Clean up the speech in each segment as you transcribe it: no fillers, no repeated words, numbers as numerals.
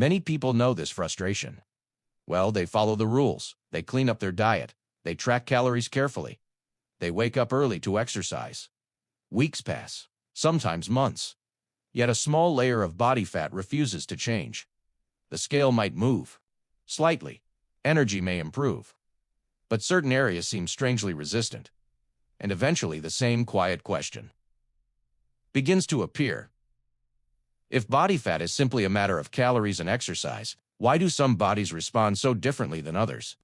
Many people know this frustration. Well, they follow the rules, they clean up their diet, they track calories carefully. They wake up early to exercise. Weeks pass, sometimes months. Yet a small layer of body fat refuses to change. The scale might move slightly, energy may improve, but certain areas seem strangely resistant. And eventually the same quiet question begins to appear. If body fat is simply a matter of calories and exercise, why do some bodies respond so differently than others?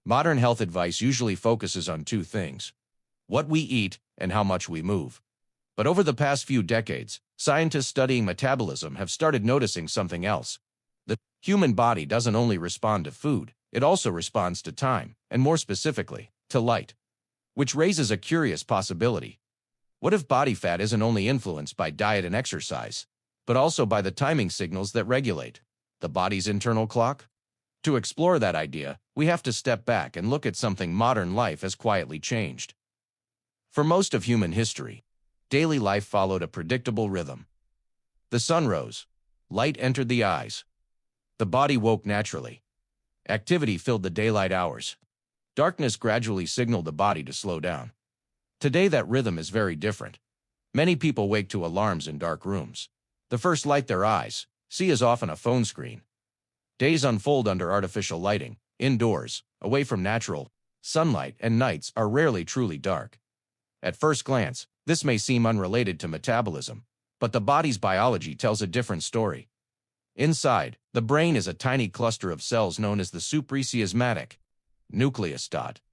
Modern health advice usually focuses on two things: what we eat and how much we move. But over the past few decades, scientists studying metabolism have started noticing something else. The human body doesn't only respond to food, it also responds to time, and more specifically, to light. Which raises a curious possibility. What if body fat isn't only influenced by diet and exercise, but also by the timing signals that regulate the body's internal clock? To explore that idea, we have to step back and look at something modern life has quietly changed. For most of human history, daily life followed a predictable rhythm. The sun rose, light entered the eyes, the body woke naturally. Activity filled the daylight hours. Darkness gradually signaled the body to slow down. Today that rhythm is very different. Many people wake to alarms in dark rooms. The first light their eyes see is often a phone screen. Days unfold under artificial lighting, indoors, away from natural sunlight, and nights are rarely truly dark. At first glance, this may seem unrelated to metabolism, but the body's biology tells a different story. Inside, the brain is a tiny cluster of cells known as the suprachiasmatic nucleus.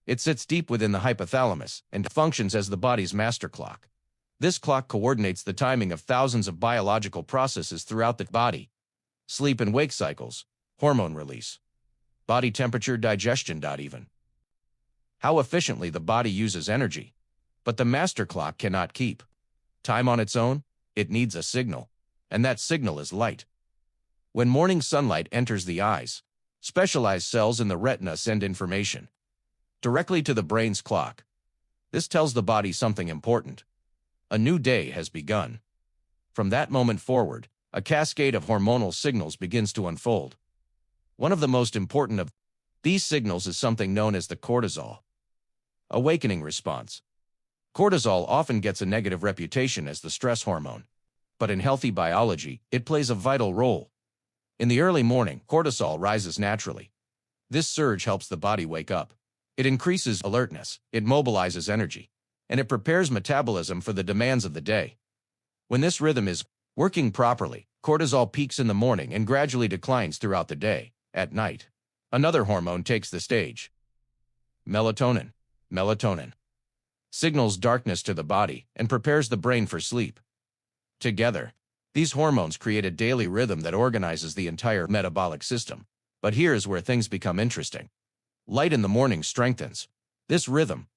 It sits deep within the hypothalamus and functions as the body's master clock. This clock coordinates the timing of thousands of biological processes throughout the body: sleep and wake cycles, hormone release, body temperature, digestion, even how efficiently the body uses energy. But the master clock cannot keep time on its own. It needs a signal, and that signal is light. When morning sunlight enters the eyes, specialized cells in the retina send information directly to the brain's clock. This tells the body something important. A new day has begun. From that moment forward, a cascade of hormonal signals begins to unfold. One of the most important of these signals is something known as the cortisol awakening response. Cortisol often gets a negative reputation as the stress hormone, but in healthy biology, it plays a vital role. In the early morning, cortisol rises naturally. This surge helps the body wake up. It increases alertness, it mobilizes energy, and it prepares metabolism for the demands of the day. When this rhythm is working properly, cortisol peaks in the morning and gradually declines throughout the day. At night, another hormone takes the stage. Melatonin. Melatonin signals darkness to the body and prepares the brain for sleep. Together, these hormones create a daily rhythm that organizes the entire metabolic system. But here's where things become interesting. Light in the morning strengthens this rhythm.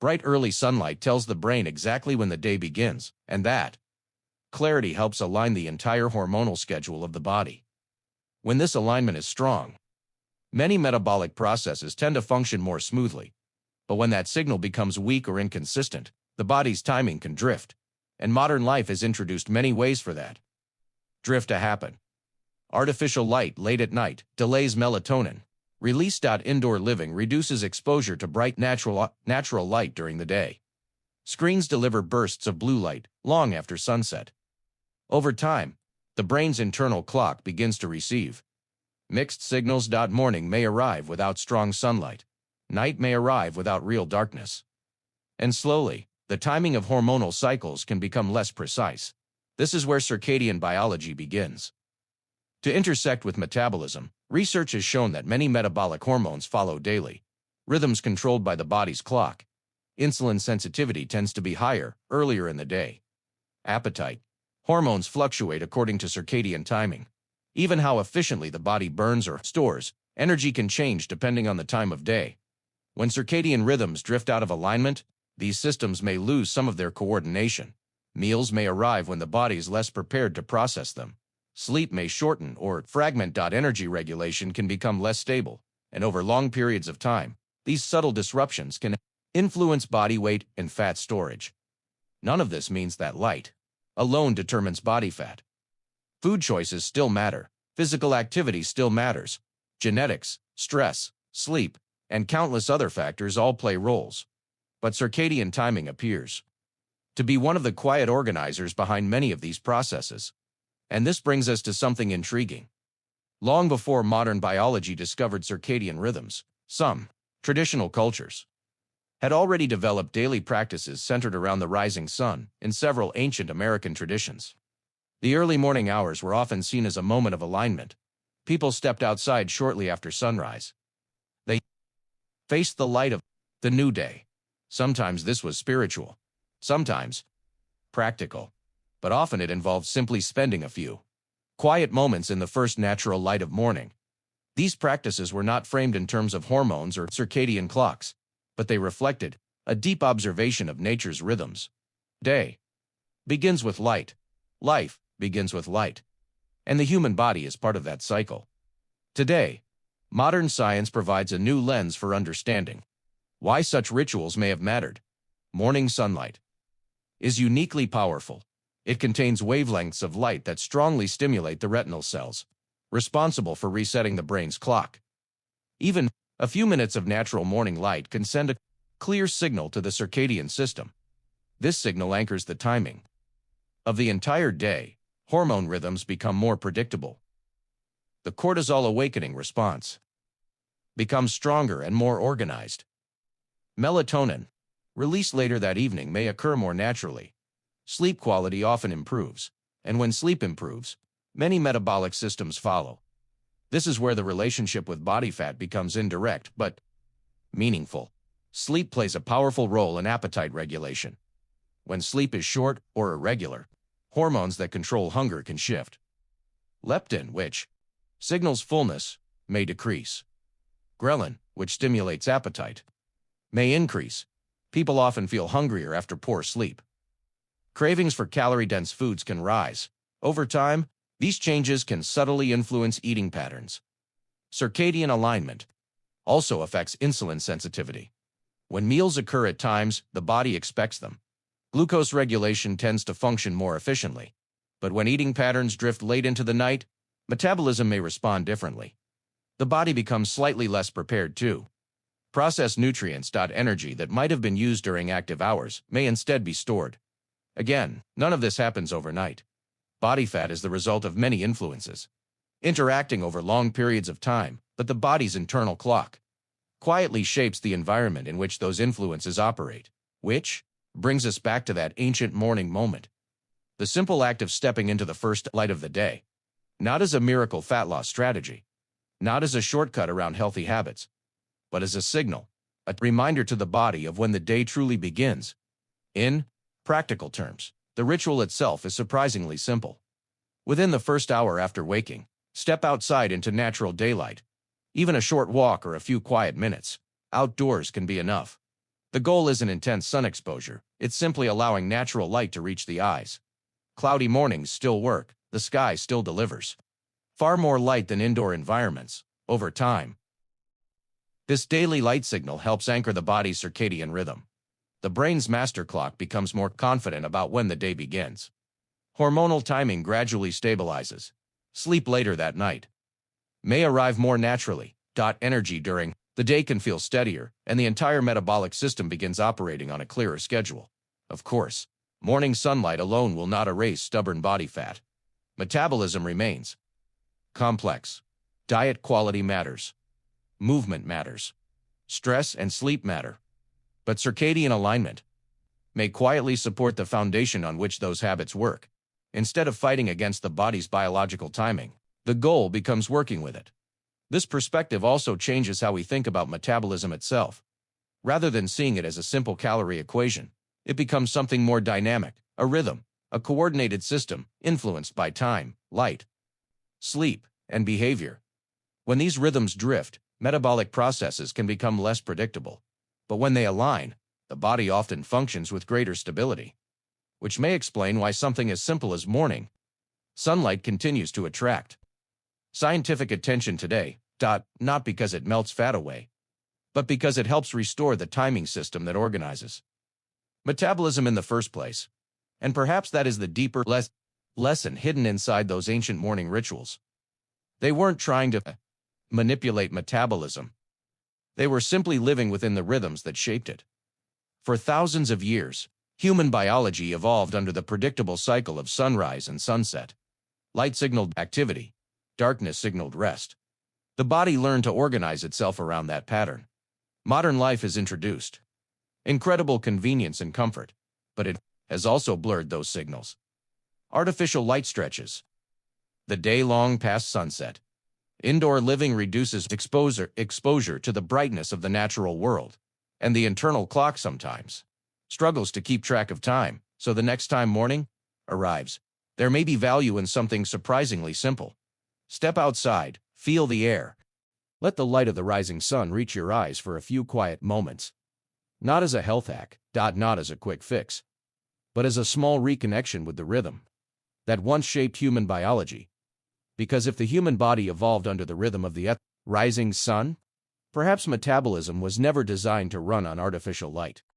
Bright early sunlight tells the brain exactly when the day begins, and that clarity helps align the entire hormonal schedule of the body. When this alignment is strong, many metabolic processes tend to function more smoothly. But when that signal becomes weak or inconsistent, the body's timing can drift. And modern life has introduced many ways for that drift to happen. Artificial light late at night delays melatonin release. Indoor living reduces exposure to bright natural light during the day. Screens deliver bursts of blue light long after sunset. Over time, the brain's internal clock begins to receive mixed signals. Morning may arrive without strong sunlight. Night may arrive without real darkness. And slowly, the timing of hormonal cycles can become less precise. This is where circadian biology begins to intersect with metabolism. Research has shown that many metabolic hormones follow daily rhythms controlled by the body's clock. Insulin sensitivity tends to be higher earlier in the day. Appetite hormones fluctuate according to circadian timing. Even how efficiently the body burns or stores energy can change depending on the time of day. When circadian rhythms drift out of alignment, these systems may lose some of their coordination. Meals may arrive when the body is less prepared to process them. Sleep may shorten or fragment. Energy regulation can become less stable, and over long periods of time, these subtle disruptions can influence body weight and fat storage. None of this means that light alone determines body fat. Food choices still matter. Physical activity still matters. Genetics, stress, sleep, and countless other factors all play roles. But circadian timing appears to be one of the quiet organizers behind many of these processes. And this brings us to something intriguing. Long before modern biology discovered circadian rhythms, some traditional cultures had already developed daily practices centered around the rising sun in several ancient American traditions. The early morning hours were often seen as a moment of alignment. People stepped outside shortly after sunrise. They faced the light of the new day. Sometimes this was spiritual, sometimes practical, but often it involved simply spending a few quiet moments in the first natural light of morning. These practices were not framed in terms of hormones or circadian clocks, but they reflected a deep observation of nature's rhythms. Day begins with light. Life begins with light. And the human body is part of that cycle. Today, modern science provides a new lens for understanding why such rituals may have mattered. Morning sunlight is uniquely powerful. It contains wavelengths of light that strongly stimulate the retinal cells, responsible for resetting the brain's clock. Even a few minutes of natural morning light can send a clear signal to the circadian system. This signal anchors the timing of the entire day. Hormone rhythms become more predictable. The cortisol awakening response becomes stronger and more organized. Melatonin, released later that evening, may occur more naturally. Sleep quality often improves, and when sleep improves, many metabolic systems follow. This is where the relationship with body fat becomes indirect but meaningful. Sleep plays a powerful role in appetite regulation. When sleep is short or irregular, hormones that control hunger can shift. Leptin, which signals fullness, may decrease. Ghrelin, which stimulates appetite, may increase. People often feel hungrier after poor sleep. Cravings for calorie-dense foods can rise. Over time, these changes can subtly influence eating patterns. Circadian alignment also affects insulin sensitivity. When meals occur at times the body expects them, glucose regulation tends to function more efficiently. But when eating patterns drift late into the night, metabolism may respond differently. The body becomes slightly less prepared to process nutrients. Energy that might have been used during active hours may instead be stored. Again, none of this happens overnight. Body fat is the result of many influences, interacting over long periods of time, but the body's internal clock quietly shapes the environment in which those influences operate, which brings us back to that ancient morning moment. The simple act of stepping into the first light of the day, not as a miracle fat loss strategy, not as a shortcut around healthy habits, but as a signal, a reminder to the body of when the day truly begins. In practical terms, the ritual itself is surprisingly simple. Within the first hour after waking, step outside into natural daylight. Even a short walk or a few quiet minutes outdoors can be enough. The goal isn't intense sun exposure, it's simply allowing natural light to reach the eyes. Cloudy mornings still work, the sky still delivers far more light than indoor environments. Over time, this daily light signal helps anchor the body's circadian rhythm. The brain's master clock becomes more confident about when the day begins. Hormonal timing gradually stabilizes. Sleep later that night may arrive more naturally. Energy during the day can feel steadier, and the entire metabolic system begins operating on a clearer schedule. Of course, morning sunlight alone will not erase stubborn body fat. Metabolism remains complex. Diet quality matters. Movement matters. Stress and sleep matter. But circadian alignment may quietly support the foundation on which those habits work. Instead of fighting against the body's biological timing, the goal becomes working with it. This perspective also changes how we think about metabolism itself. Rather than seeing it as a simple calorie equation, it becomes something more dynamic, a rhythm, a coordinated system influenced by time, light, sleep, and behavior. When these rhythms drift, metabolic processes can become less predictable. But when they align, the body often functions with greater stability, which may explain why something as simple as morning sunlight continues to attract scientific attention today. Not because it melts fat away, but because it helps restore the timing system that organizes metabolism in the first place. And perhaps that is the deeper lesson hidden inside those ancient morning rituals. They weren't trying to manipulate metabolism. They were simply living within the rhythms that shaped it. For thousands of years, human biology evolved under the predictable cycle of sunrise and sunset. Light signaled activity, darkness signaled rest. The body learned to organize itself around that pattern. Modern life has introduced incredible convenience and comfort, but it has also blurred those signals. Artificial light stretches the day long past sunset. Indoor living reduces exposure to the brightness of the natural world, and the internal clock sometimes struggles to keep track of time, so the next time morning arrives, there may be value in something surprisingly simple. Step outside, feel the air. Let the light of the rising sun reach your eyes for a few quiet moments. Not as a health hack, not as a quick fix, but as a small reconnection with the rhythm that once shaped human biology. Because if the human body evolved under the rhythm of the rising sun, perhaps metabolism was never designed to run on artificial light.